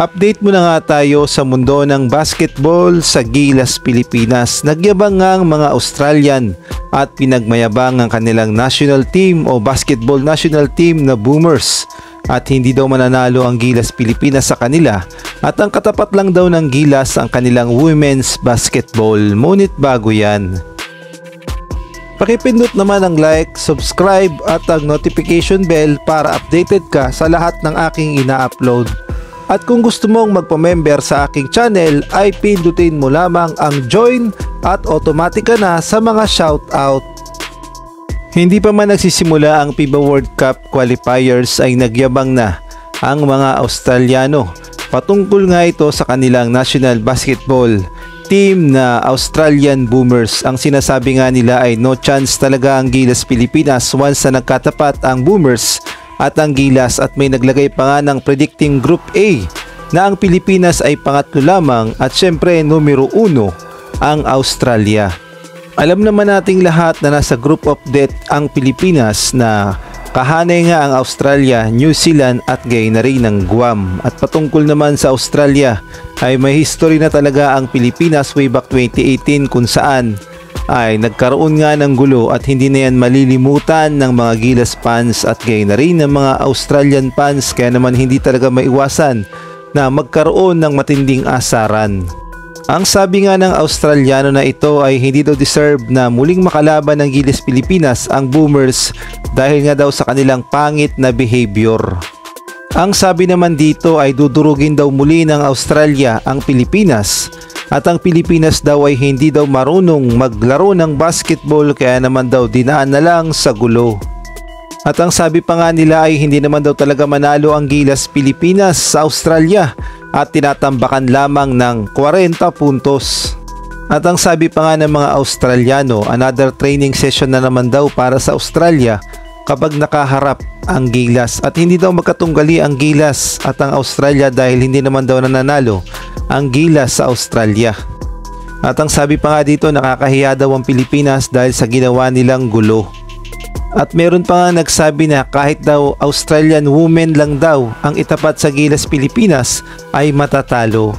Update muna nga tayo sa mundo ng basketball sa Gilas, Pilipinas. Nagyabang nga ang mga Australian at pinagmayabang ang kanilang national team o basketball national team na Boomers. At hindi daw mananalo ang Gilas, Pilipinas sa kanila at ang katapat lang daw ng Gilas ang kanilang women's basketball. Ngunit bago yan, pakipindot naman ang like, subscribe at ang notification bell para updated ka sa lahat ng aking ina-upload. At kung gusto mong magpa-member sa aking channel ay pindutin mo lamang ang join at automatic ka na sa mga shoutout. Hindi pa man nagsisimula ang FIBA World Cup qualifiers ay nagyabang na ang mga Australiano. Patungkol nga ito sa kanilang national basketball team na Australian Boomers. Ang sinasabi nga nila ay no chance talaga ang Gilas, Pilipinas once na nagkatapat ang Boomers at ang Gilas, at may naglagay pa nga ng predicting Group A na ang Pilipinas ay pangatlo lamang at syempre numero 1 ang Australia. Alam naman nating lahat na nasa group of death ang Pilipinas na kahanay nga ang Australia, New Zealand at gayon na rin ng Guam. At patungkol naman sa Australia ay may history na talaga ang Pilipinas way back 2018 kung saan ay nagkaroon nga ng gulo at hindi na yan malilimutan ng mga Gilas fans at gayon na rin ng mga Australian fans, kaya naman hindi talaga maiwasan na magkaroon ng matinding asaran. Ang sabi nga ng Australiano na ito ay hindi daw deserve na muling makalaban ng Gilas, Pilipinas ang Boomers dahil nga daw sa kanilang pangit na behavior. Ang sabi naman dito ay dudurugin daw muli ng Australia ang Pilipinas at ang Pilipinas daw ay hindi daw marunong maglaro ng basketball, kaya naman daw dinaan na lang sa gulo. At ang sabi pa nga nila ay hindi naman daw talaga manalo ang Gilas, Pilipinas sa Australia at tinatambakan lamang ng 40 puntos. At ang sabi pa nga ng mga Australiano, another training session na naman daw para sa Australia kapag nakaharap ang Gilas, at hindi daw magkatunggali ang Gilas at ang Australia dahil hindi naman daw nananalo ang Gilas sa Australia. At ang sabi pa nga dito, nakakahiya daw ang Pilipinas dahil sa ginawa nilang gulo. At meron pa nga nagsabi na kahit daw Australian women lang daw ang itapat sa Gilas, Pilipinas ay matatalo.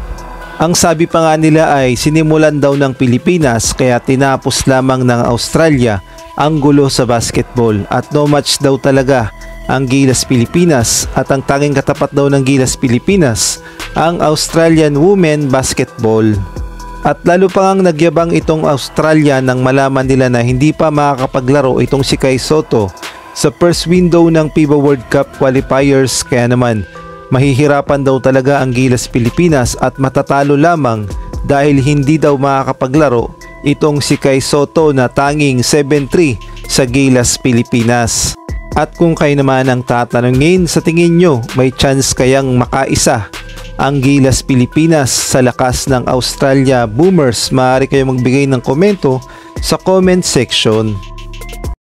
Ang sabi pa nga nila ay sinimulan daw ng Pilipinas kaya tinapos lamang ng Australia ang gulo sa basketball, at no match daw talaga ang Gilas, Pilipinas at ang tanging katapat daw ng Gilas, Pilipinas ang Australian women basketball. At lalo pa ngang nagyabang itong Australia nang malaman nila na hindi pa makakapaglaro itong si Kai Sotto sa first window ng FIBA World Cup qualifiers, kaya naman mahihirapan daw talaga ang Gilas, Pilipinas at matatalo lamang dahil hindi daw makakapaglaro itong si Kai Sotto na tanging 7-3 sa Gilas, Pilipinas. At kung kayo naman ang tatanungin, sa tingin nyo may chance kayang makaisa ang Gilas, Pilipinas sa lakas ng Australia Boomers? Maaari kayo magbigay ng komento sa comment section.